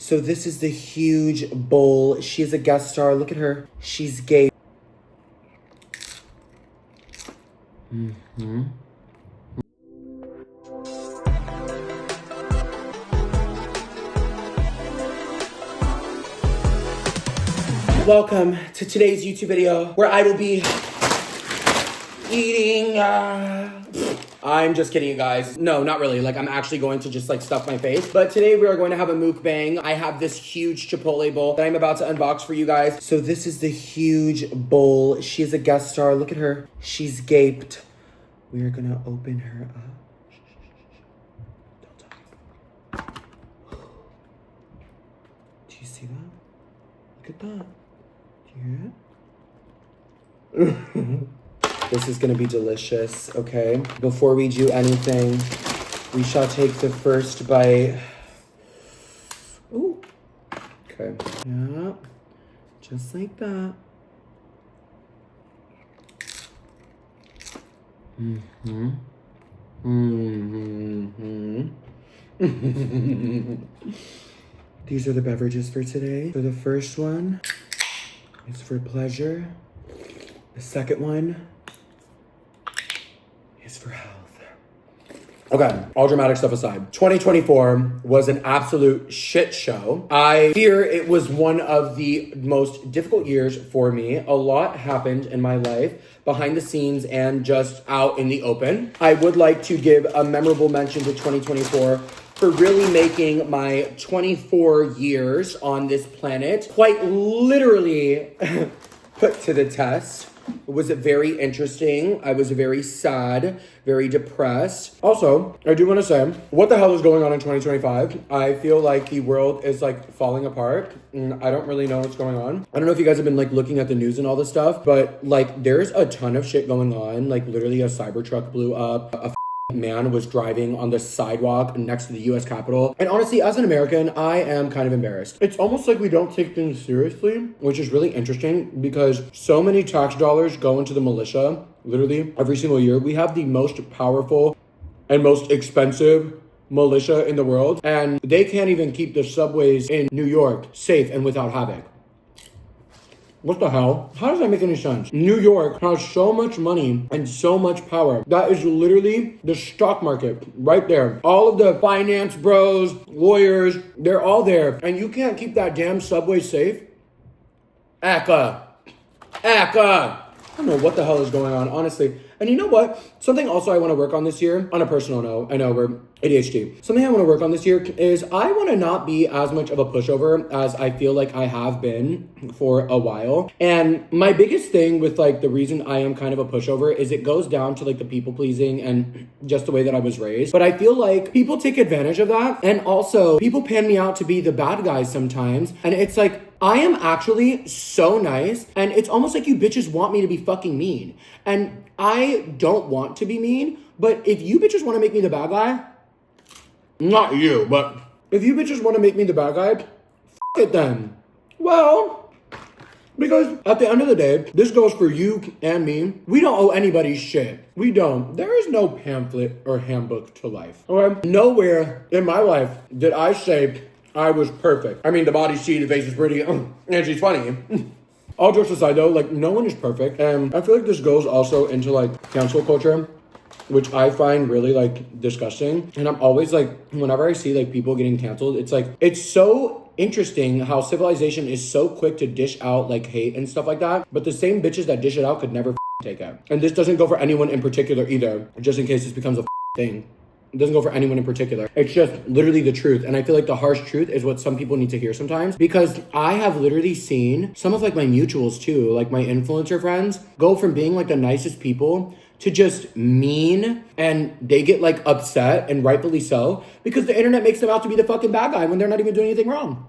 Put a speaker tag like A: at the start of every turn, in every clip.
A: So this is the huge bowl. She's a guest star. Look at her. She's gay. Welcome to today's YouTube video where I will be eating, I'm just kidding, you guys. No, not really. Like, I'm actually going to just, like, stuff my face. But today we are going to have a mukbang. I have this huge Chipotle bowl that I'm about to unbox for you guys. So this is the huge bowl. She's a guest star. Look at her. She's gaped. We are going to open her up. Don't talk. Do you see that? Look at that. Do you hear it? This is gonna be delicious, okay? Before we do anything, we shall take the first bite. Ooh. Okay. Yeah. Just like that. These are the beverages for today. So the first one is for pleasure. The second one is for health. Okay, all dramatic stuff aside, 2024 was an absolute shit show. I fear it was one of the most difficult years for me. A lot happened in my life, behind the scenes and just out in the open. I would like to give a memorable mention to 2024 for really making my 24 years on this planet quite literally put to the test. It was very interesting. I was very sad, very depressed. Also, I do want to say, what the hell is going on in 2025? I feel like the world is like falling apart and I don't really know what's going on. I don't know if you guys have been like looking at the news and all this stuff, but like there's a ton of shit going on. Like literally a Cybertruck blew up. A man was driving on the sidewalk next to the US Capitol. And honestly, as an American, I am kind of embarrassed. It's almost like we don't take things seriously, which is really interesting because so many tax dollars go into the militia, literally every single year. We have the most powerful and most expensive militia in the world, and they can't even keep the subways in New York safe and without havoc. What the hell? How does that make any sense? New York has so much money and so much power. That is literally the stock market right there. All of the finance bros, lawyers, they're all there. And you can't keep that damn subway safe? Aka. I don't know what the hell is going on, honestly. And you know what? Something also I want to work on this year, on a personal note, I know we're ADHD. Something I want to work on this year is I want to not be as much of a pushover as I feel like I have been for a while. And my biggest thing with like the reason I am kind of a pushover is it goes down to like the people pleasing and just the way that I was raised. But I feel like people take advantage of that. And also people pan me out to be the bad guys sometimes. And it's like, I am actually so nice, and it's almost like you bitches want me to be fucking mean. And I don't want to be mean, but if you bitches want to make me the bad guy, not you, but if you bitches want to make me the bad guy, it then. Well, because at the end of the day, this goes for you and me. We don't owe anybody shit. We don't. There is no pamphlet or handbook to life. Okay? Nowhere in my life did I say I was perfect. I mean, the body's cheap, the face is pretty, and she's funny. All jokes aside though, like no one is perfect. And I feel like this goes also into like cancel culture, which I find really like disgusting. And I'm always like, whenever I see like people getting canceled, it's like, it's so interesting how civilization is so quick to dish out like hate and stuff like that. But the same bitches that dish it out could never take it. And this doesn't go for anyone in particular either, just in case this becomes a thing. It doesn't go for anyone in particular. It's just literally the truth. And I feel like the harsh truth is what some people need to hear sometimes, because I have literally seen some of like my mutuals too, like my influencer friends, go from being like the nicest people to just mean, and they get like upset, and rightfully so, because the internet makes them out to be the fucking bad guy when they're not even doing anything wrong.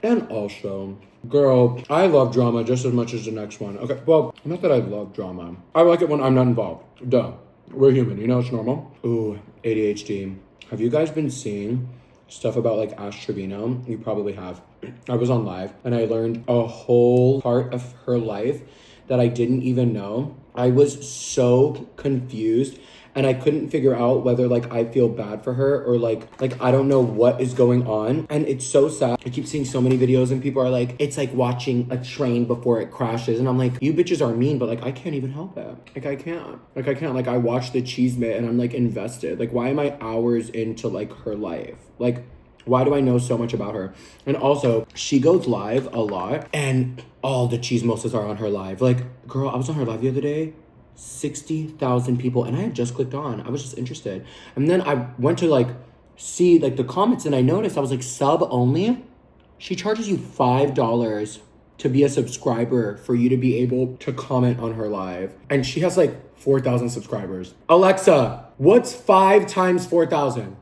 A: And also, girl, I love drama just as much as the next one. Okay, well, not that I love drama. I like it when I'm not involved. Duh. We're human, you know, it's normal. Ooh, ADHD. Have you guys been seeing stuff about like Ash Trevino? You probably have. I was on live and I learned a whole part of her life that I didn't even know. I was so confused and I couldn't figure out whether like I feel bad for her or like I don't know what is going on. And it's so sad. I keep seeing so many videos and people are like, it's like watching a train before it crashes. And I'm like, you bitches are mean, but like I can't even help it. Like I can't. Like I watched the cheese bit and I'm like invested. Like why am I hours into like her life? Like why do I know so much about her? And also, she goes live a lot and all the cheesemosas are on her live. Like, girl, I was on her live the other day. 60,000 people, and I had just clicked on. I was just interested. And then I went to like see like the comments and I noticed, I was like, sub only? She charges you $5 to be a subscriber for you to be able to comment on her live. And she has like 4,000 subscribers. Alexa, what's 5 times 4,000?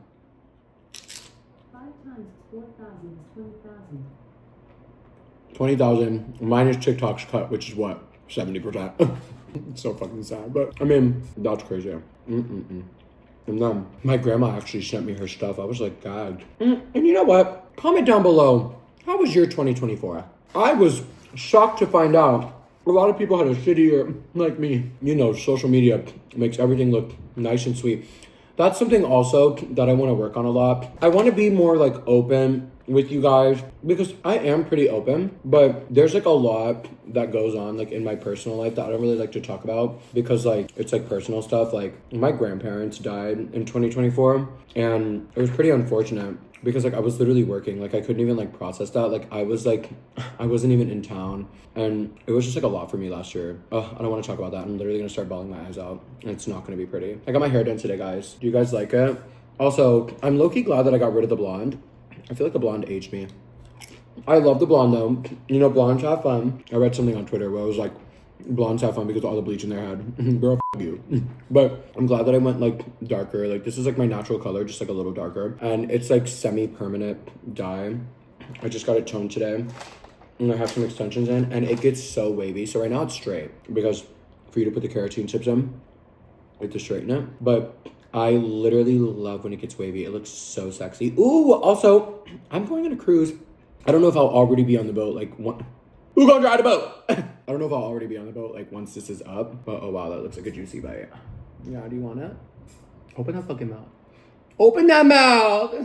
A: 20,000 minus TikTok's cut, which is what? 70%. It's so fucking sad. But I mean, that's crazy. And then my grandma actually sent me her stuff. I was like, gagged. And you know what? Comment down below. How was your 2024? I was shocked to find out a lot of people had a shitty year like me. You know, social media makes everything look nice and sweet. That's something also that I want to work on a lot. I want to be more like open with you guys because I am pretty open, but there's like a lot that goes on like in my personal life that I don't really like to talk about because like it's like personal stuff. Like my grandparents died in 2024 and it was pretty unfortunate because like I was literally working. Like I couldn't even like process that. Like I wasn't even in town and it was just like a lot for me last year. I don't want to talk about that. I'm literally gonna start bawling my eyes out and it's not gonna be pretty. I got my hair done today, guys. Do you guys like it? Also, I'm low-key glad that I got rid of the blonde. I feel like the blonde aged me. I love the blonde though. You know, blondes have fun. I read something on Twitter where it was like, blondes have fun because all the bleach in their head. Girl, f you. But I'm glad that I went like darker. Like this is like my natural color, just like a little darker. And it's like semi-permanent dye. I just got it toned today. And I have some extensions in and it gets so wavy. So right now it's straight because for you to put the keratin tips in, like to straighten it. But I literally love when it gets wavy. It looks so sexy. Ooh, also, I'm going on a cruise. I don't know if I'll already be on the boat. Like, who gonna drive the boat? I don't know if I'll already be on the boat, like, once this is up. But, oh, wow, that looks like a juicy bite. Yeah, do you want it? Open that fucking mouth. Open that mouth!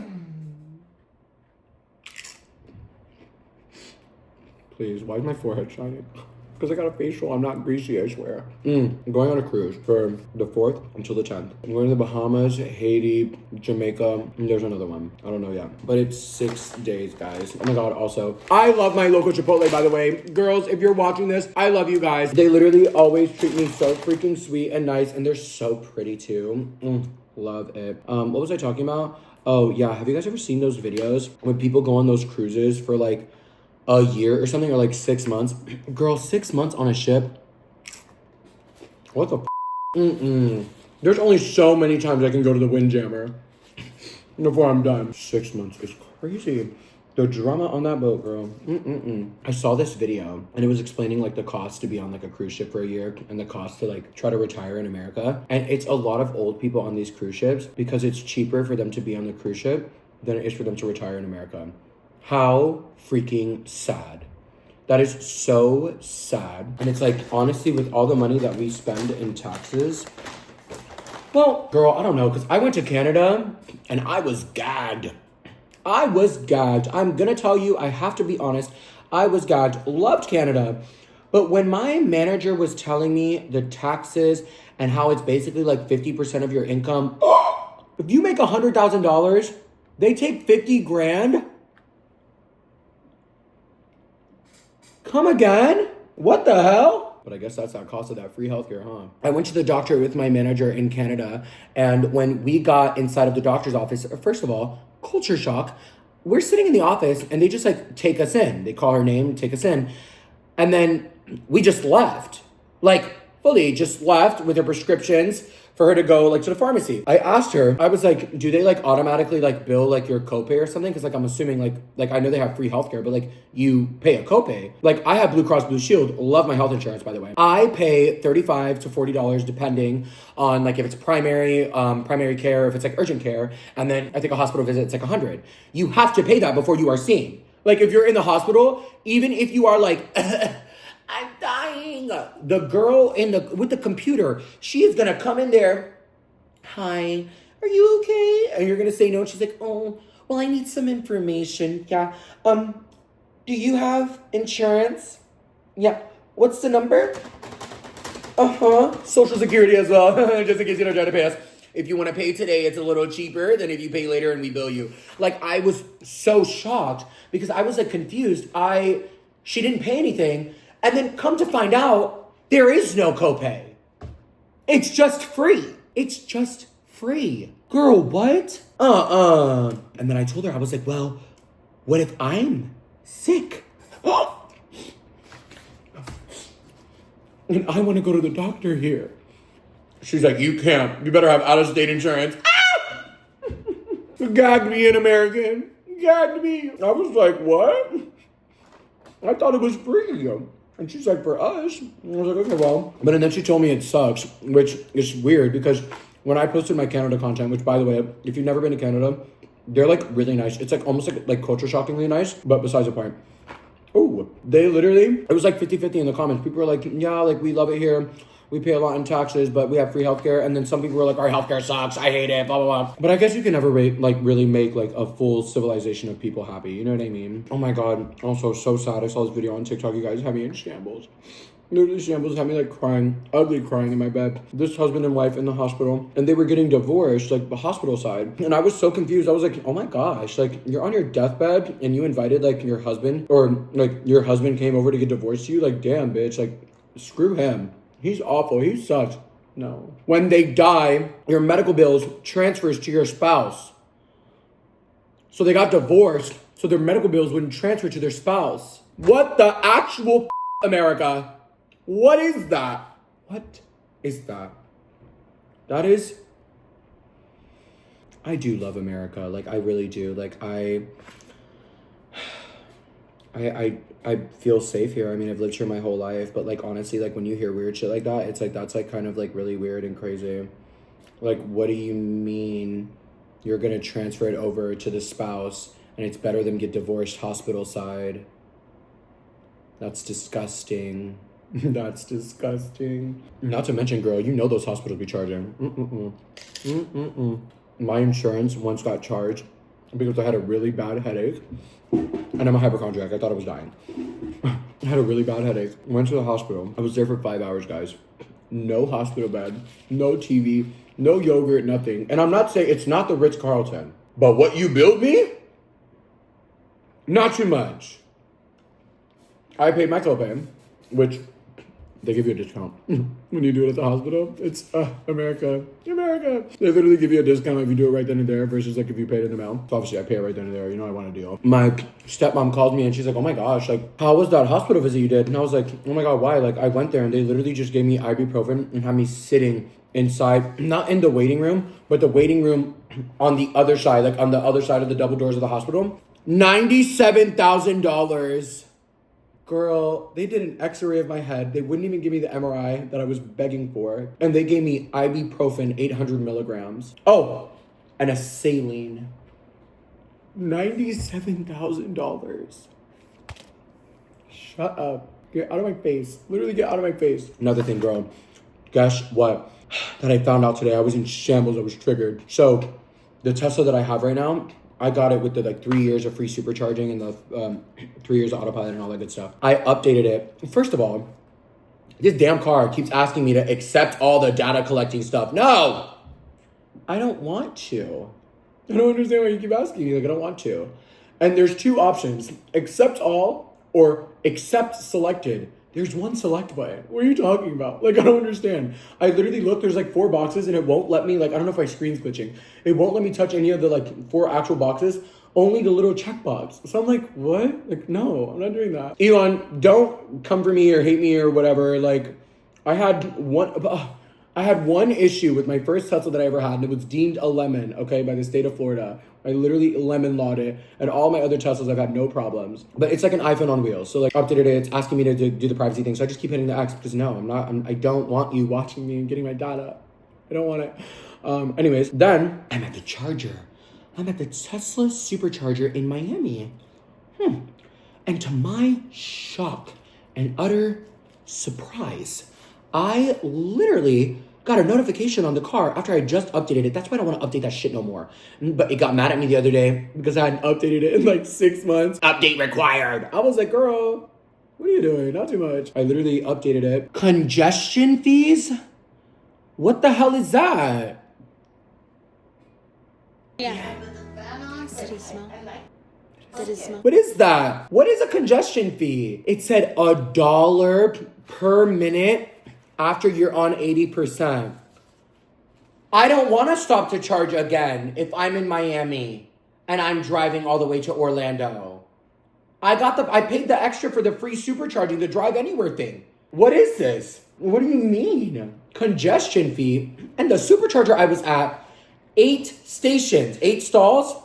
A: Please, why is my forehead shining? Because I got a facial. I'm not greasy, I swear. I'm going on a cruise for the 4th until the 10th. I'm going to the Bahamas, Haiti, Jamaica, and there's another one. I don't know yet. But it's 6 days, guys. Oh my God, also. I love my local Chipotle, by the way. Girls, if you're watching this, I love you guys. They literally always treat me so freaking sweet and nice, and they're so pretty too. Love it. What was I talking about? Oh, yeah. Have you guys ever seen those videos when people go on those cruises for like a year or something, or like 6 months? Girl, 6 months on a ship? What the f? There's only so many times I can go to the Windjammer before I'm done. 6 months is crazy. The drama on that boat, girl. I saw this video and it was explaining like the cost to be on like a cruise ship for a year and the cost to like try to retire in America. And it's a lot of old people on these cruise ships because it's cheaper for them to be on the cruise ship than it is for them to retire in America. How freaking sad. That is so sad. And it's like, honestly, with all the money that we spend in taxes, well, girl, I don't know, because I went to Canada and I was gagged. I'm gonna tell you, I have to be honest, I was gagged. Loved Canada. But when my manager was telling me the taxes and how it's basically like 50% of your income, if you make $100,000, they take 50 grand. Come again? What the hell? But I guess that's that cost of that free healthcare, huh? I went to the doctor with my manager in Canada, and when we got inside of the doctor's office, first of all, culture shock. We're sitting in the office, and they just like take us in. They call her name, take us in, and then we just left. Like, fully just left with her prescriptions for her to go like to the pharmacy. I asked her, I was like, do they like automatically like bill like your copay or something? Cause like I'm assuming like I know they have free healthcare, but like you pay a copay. Like I have Blue Cross Blue Shield, love my health insurance, by the way. I pay $35 to $40 depending on like if it's primary care, if it's like urgent care, and then I think a hospital visit, it's like $100. You have to pay that before you are seen. Like if you're in the hospital, even if you are like, I'm dying. The girl with the computer, she is gonna come in there hi, are you okay? And you're gonna say no, and she's like, oh, well, I need some information. Yeah. Do you have insurance? Yeah. What's the number? Social Security as well, just in case you don't try to pay us. If you want to pay today, it's a little cheaper than if you pay later and we bill you. Like, I was so shocked because I was like confused. She didn't pay anything. And then come to find out, there is no copay. It's just free. It's just free. Girl, what? And then I told her, I was like, well, what if I'm sick? And I want to go to the doctor here. She's like, you can't. You better have out-of-state insurance. Ah! Gagged me in, American. Gagged me. I was like, what? I thought it was free. And she's like, for us. And I was like, okay, well. But and then she told me it sucks, which is weird because when I posted my Canada content, which by the way, if you've never been to Canada, they're like really nice. It's like almost like culture shockingly nice, but besides the point. Oh, they literally, it was like 50-50 in the comments. People were like, yeah, like we love it here. We pay a lot in taxes, but we have free healthcare. And then some people were like, our healthcare sucks. I hate it, blah, blah, blah. But I guess you can never really make like a full civilization of people happy. You know what I mean? Oh my God. Also, so sad. I saw this video on TikTok. You guys had me in shambles. Literally shambles, had me like crying, ugly crying in my bed. This husband and wife in the hospital, and they were getting divorced, like the hospital side. And I was so confused. I was like, oh my gosh, like you're on your deathbed and you invited like your husband, or like your husband came over to get divorced to you. Like, damn, bitch, like screw him. He's awful. He sucks. No. When they die, your medical bills transfers to your spouse. So they got divorced, so their medical bills wouldn't transfer to their spouse. What the actual America? What is that? What is that? That is... I do love America. Like, I really do. Like, I feel safe here. I mean, I've lived here my whole life, but like, honestly, like when you hear weird shit like that, it's like, that's like kind of like really weird and crazy. Like, what do you mean you're going to transfer it over to the spouse and it's better than get divorced hospital side? That's disgusting. That's disgusting. Not to mention, girl, you know those hospitals be charging. My insurance once got charged because I had a really bad headache. And I'm a hypochondriac. I thought I was dying. I had a really bad headache. Went to the hospital. I was there for 5 hours, guys. No hospital bed. No TV. No yogurt. Nothing. And I'm not saying it's not the Ritz-Carlton. But what you billed me? Not too much. I paid my copay, which they give you a discount when you do it at the hospital. It's America. America. They literally give you a discount if you do it right then and there versus like if you pay it in the mail. So obviously I pay it right then and there. You know I want a deal. My stepmom called me and she's like, oh my gosh, like how was that hospital visit you did? And I was like, oh my God, why? Like I went there and they literally just gave me ibuprofen and had me sitting inside, not in the waiting room, but the waiting room on the other side, like on the other side of the double doors of the hospital. $97,000. Girl, they did an x-ray of my head. They wouldn't even give me the MRI that I was begging for. And they gave me ibuprofen, 800 milligrams. Oh, and a saline. $97,000. Shut up. Get out of my face. Literally get out of my face. Another thing, girl. Guess what? That I found out today. I was in shambles. I was triggered. So, the Tesla that I have right now, I got it with the like 3 years of free supercharging and the 3 years of autopilot and all that good stuff. I updated it. First of all, this damn car keeps asking me to accept all the data collecting stuff. No, I don't want to. I don't understand why you keep asking me. Like, I don't want to. And there's two options: accept all or accept selected. There's one select button. What are you talking about? Like, I don't understand. I literally looked, there's like 4 boxes and it won't let me, like, I don't know if my screen's glitching. It won't let me touch any of the like 4 actual boxes, only the little checkbox. So I'm like, what? Like, no, I'm not doing that. Elon, don't come for me or hate me or whatever. Like, I had one issue with my first Tesla that I ever had, and it was deemed a lemon, okay, by the state of Florida. I literally lemon lawed it, and all my other Teslas I've had no problems. But it's like an iPhone on wheels. So like updated it, it's asking me to do the privacy thing. So I just keep hitting the X because no, I don't want you watching me and getting my data. I don't want it. Anyways, then I'm at the charger. I'm at the Tesla supercharger in Miami. And to my shock and utter surprise, I literally got a notification on the car after I just updated it. That's why I don't want to update that shit no more. But it got mad at me the other day because I hadn't updated it in like 6 months. Update required. I was like, girl, what are you doing? Not too much. I literally updated it. Congestion fees? What the hell is that?
B: Yeah. Did he smell? Did it smell?
A: What is that? What is a congestion fee? It said $1 per minute after you're on 80%. I don't want to stop to charge again if I'm in Miami and I'm driving all the way to Orlando. I paid the extra for the free supercharging, the drive anywhere thing. What is this? What do you mean? Congestion fee. And the supercharger I was at, 8 stations, 8 stalls.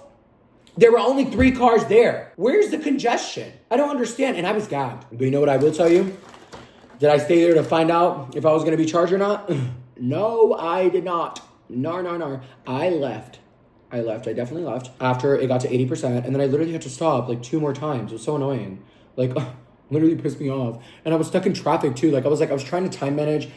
A: There were only 3 cars there. Where's the congestion? I don't understand. And I was gagged. But you know what I will tell you? Did I stay there to find out if I was going to be charged or not? No, I did not. No. I left. I definitely left after it got to 80%. And then I literally had to stop like 2 more times. It was so annoying. Like, literally pissed me off. And I was stuck in traffic too. I was trying to time manage.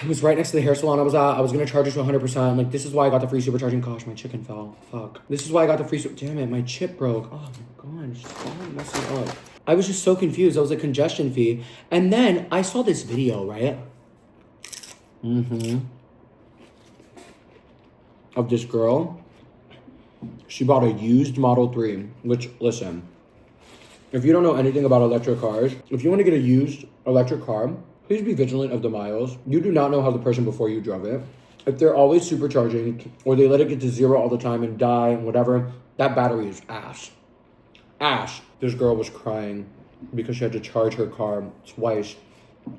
A: It was right next to the hair salon I was at. I was going to charge it to 100%. Like, this is why I got the free supercharging. Gosh, my chicken fell. Fuck. This is why I got the free damn it, my chip broke. Oh my gosh. Stop messing up. I was just so confused. I was like, congestion fee. And then I saw this video, right? Of this girl. She bought a used Model 3. Which, listen. If you don't know anything about electric cars, if you want to get a used electric car, please be vigilant of the miles. You do not know how the person before you drove it. If they're always supercharging or they let it get to 0 all the time and die and whatever, that battery is ash. Ash. This girl was crying because she had to charge her car twice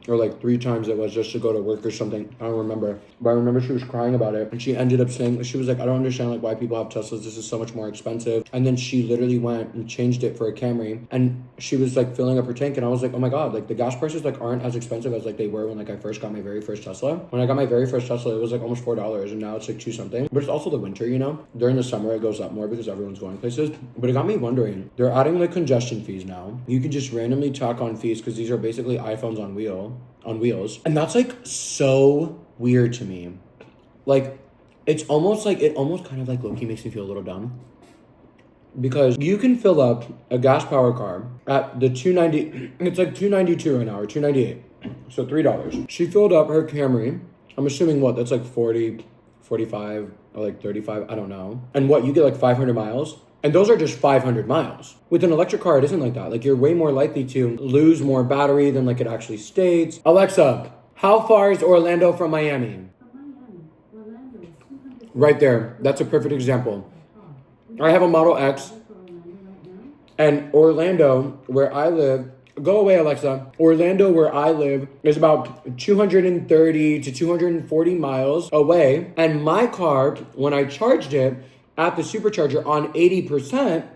A: or like 3 times it was just to go to work or something. I don't remember. But I remember she was crying about it. And she ended up saying, she was like, I don't understand like why people have Teslas. This is so much more expensive. And then she literally went and changed it for a Camry. And she was like filling up her tank. And I was like, oh my God, like the gas prices like aren't as expensive as like they were when like I first got my very first Tesla. When I got my very first Tesla, it was like almost $4. And now it's like 2 something. But it's also the winter, you know? During the summer, it goes up more because everyone's going places. But it got me wondering, they're adding like congestion fees now. You can just randomly tack on fees because these are basically iPhones on wheels. And that's like so weird to me. Like, it almost kind of like low-key makes me feel a little dumb. Because you can fill up a gas powered car at the $290, it's like $292 right now, or $298. So $3. She filled up her Camry. I'm assuming what, that's like 40, 45, or like 35, I don't know. And what, you get like 500 miles? And those are just 500 miles. With an electric car, it isn't like that. Like, you're way more likely to lose more battery than like it actually states. Alexa, how far is Orlando from Miami? Right there. That's a perfect example. I have a Model X. And Orlando, where I live, go away, Alexa. Orlando, where I live, is about 230 to 240 miles away. And my car, when I charged it, at the supercharger on 80%,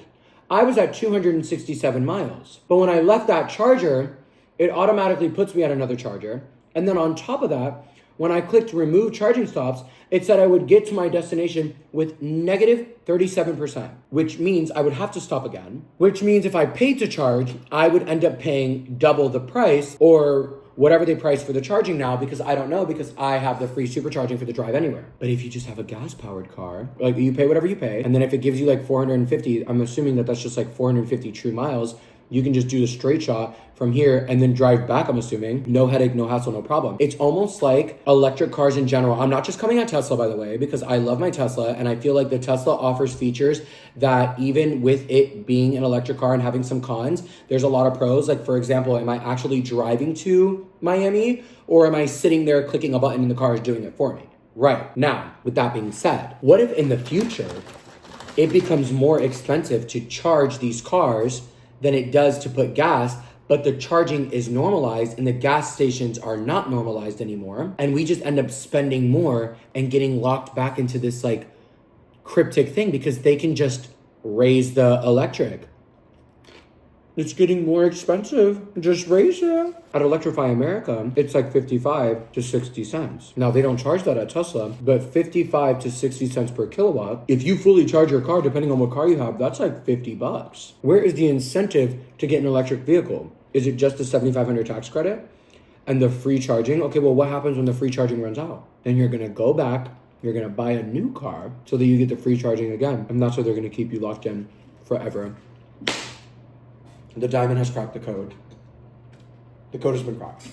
A: I was at 267 miles. But when I left that charger, it automatically puts me at another charger. And then on top of that, when I clicked remove charging stops, it said I would get to my destination with negative 37%, which means I would have to stop again, which means if I paid to charge, I would end up paying double the price or whatever they price for the charging now, because I don't know, because I have the free supercharging for the drive anywhere. But if you just have a gas powered car, like you pay whatever you pay, and then if it gives you like 450, I'm assuming that that's just like 450 true miles, you can just do the straight shot from here and then drive back, I'm assuming. No headache, no hassle, no problem. It's almost like electric cars in general. I'm not just coming at Tesla, by the way, because I love my Tesla and I feel like the Tesla offers features that even with it being an electric car and having some cons, there's a lot of pros. Like, for example, am I actually driving to Miami or am I sitting there clicking a button and the car is doing it for me? Right. Now, with that being said, what if in the future it becomes more expensive to charge these cars than it does to put gas, but the charging is normalized and the gas stations are not normalized anymore, and we just end up spending more and getting locked back into this like cryptic thing because they can just raise the electric. It's getting more expensive. Just raise it. At Electrify America, it's like 55 to 60 cents. Now, they don't charge that at Tesla, but 55 to 60 cents per kilowatt. If you fully charge your car, depending on what car you have, that's like $50. Where is the incentive to get an electric vehicle? Is it just the $7,500 tax credit? And the free charging, okay, well, what happens when the free charging runs out? Then you're gonna go back, you're gonna buy a new car so that you get the free charging again. And that's why they're gonna keep you locked in forever. The diamond has cracked the code. The code has been cracked.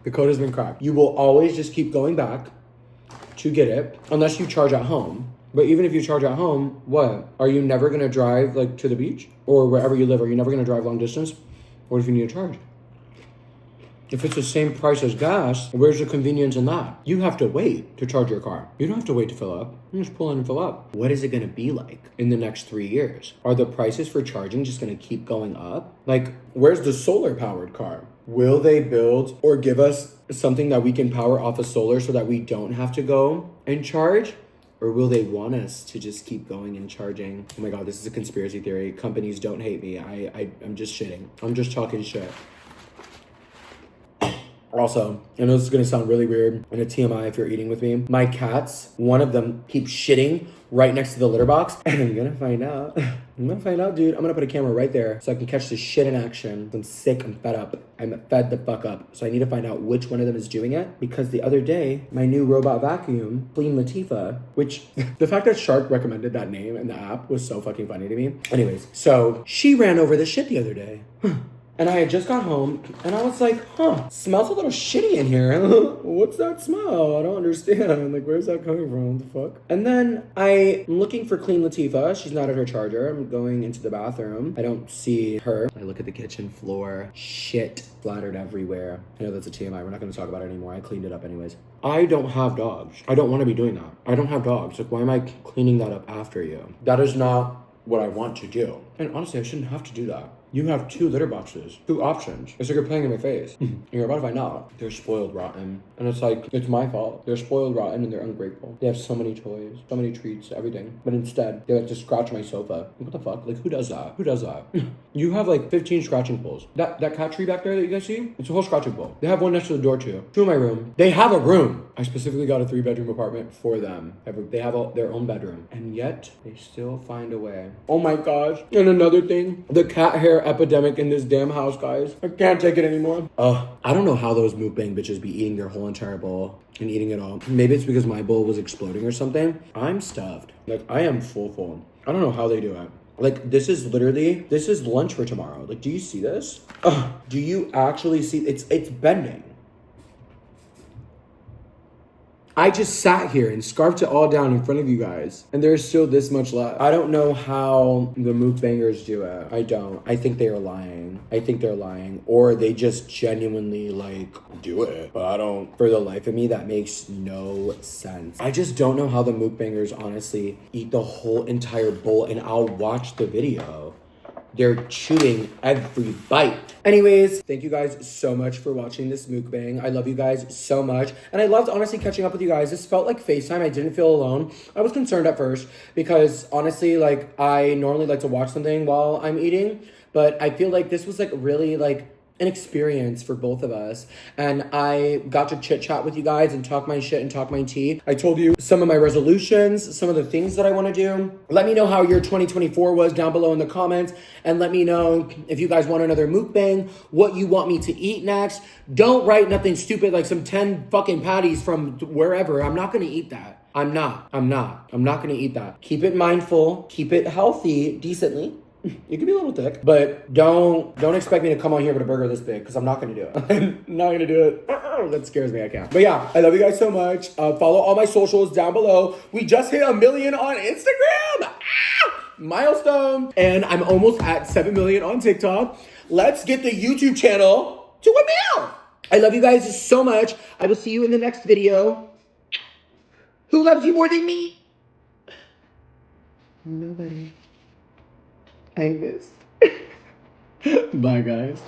A: The code has been cracked. You will always just keep going back to get it unless you charge at home. But even if you charge at home, what? Are you never gonna drive like to the beach or wherever you live? Are you never gonna drive long distance? What if you need to charge? If it's the same price as gas, where's the convenience in that? You have to wait to charge your car. You don't have to wait to fill up. You just pull in and fill up. What is it gonna be like in the next 3 years? Are the prices for charging just gonna keep going up? Like, where's the solar powered car? Will they build or give us something that we can power off of solar so that we don't have to go and charge? Or will they want us to just keep going and charging? Oh my God, this is a conspiracy theory. Companies, don't hate me. I'm just shitting. I'm just talking shit. Also, I know this is gonna sound really weird and a TMI if you're eating with me. My cats, one of them keeps shitting right next to the litter box. And I'm gonna find out. I'm gonna find out, dude. I'm gonna put a camera right there so I can catch this shit in action. I'm sick, I'm fed up. I'm fed the fuck up. So I need to find out which one of them is doing it. Because the other day, my new robot vacuum, Clean Latifah, which the fact that Shark recommended that name in the app was so fucking funny to me. Anyways, so she ran over the shit the other day. And I had just got home, and I was like, smells a little shitty in here. What's that smell? I don't understand. Like, where's that coming from? What the fuck? And then I'm looking for Clean Latifah. She's not at her charger. I'm going into the bathroom. I don't see her. I look at the kitchen floor. Shit splattered everywhere. I know that's a TMI. We're not going to talk about it anymore. I cleaned it up anyways. I don't have dogs. I don't want to be doing that. I don't have dogs. Like, why am I cleaning that up after you? That is not what I want to do. And honestly, I shouldn't have to do that. You have 2 litter boxes, 2 options. It's like you're playing in my face. And you're about to find out. They're spoiled rotten. And it's like, it's my fault. They're spoiled rotten and they're ungrateful. They have so many toys, so many treats, everything. But instead, they like to scratch my sofa. What the fuck? Like, who does that? Who does that? You have like 15 scratching poles. That cat tree back there that you guys see? It's a whole scratching pole. They have one next to the door too. 2 in my room. They have a room. I specifically got a 3-bedroom apartment for them. They have their own bedroom. And yet, they still find a way. Oh my gosh. And another thing, the cat hair epidemic in this damn house, guys. I can't take it anymore. I don't know how those mukbang bitches be eating their whole entire bowl and eating it all. Maybe it's because my bowl was exploding or something. I'm stuffed. Like, I am full. I don't know how they do it. Like, this is lunch for tomorrow. Like, do you see this? Do you actually see? It's bending. I just sat here and scarfed it all down in front of you guys, and there's still this much left. I don't know how the mukbangers do it. I don't. I think they are lying. Or they just genuinely, like, do it. But I don't. For the life of me, that makes no sense. I just don't know how the mukbangers honestly eat the whole entire bowl, and I'll watch the video. They're chewing every bite. Anyways, thank you guys so much for watching this mukbang. I love you guys so much. And I loved honestly catching up with you guys. This felt like FaceTime. I didn't feel alone. I was concerned at first because honestly, like, I normally like to watch something while I'm eating. But I feel like this was like really like an experience for both of us, and I got to chit chat with you guys and talk my shit and talk my tea. I told you some of my resolutions, some of the things that I want to do. Let me know how your 2024 was down below in the comments, and let me know if you guys want another mukbang, what you want me to eat next. Don't write nothing stupid like some 10 fucking patties from wherever. I'm not gonna eat that. I'm not gonna eat that. Keep it mindful, keep it healthy, decently. You can be a little thick, but don't expect me to come on here with a burger this big, because I'm not going to do it. I'm not going to do it. That scares me. I can't. But yeah, I love you guys so much. Follow all my socials down below. We just hit 1 million on Instagram. Milestone. And I'm almost at 7 million on TikTok. Let's get the YouTube channel to 1 mil. I love you guys so much. I will see you in the next video. Who loves you more than me? Nobody. I miss. Bye, guys.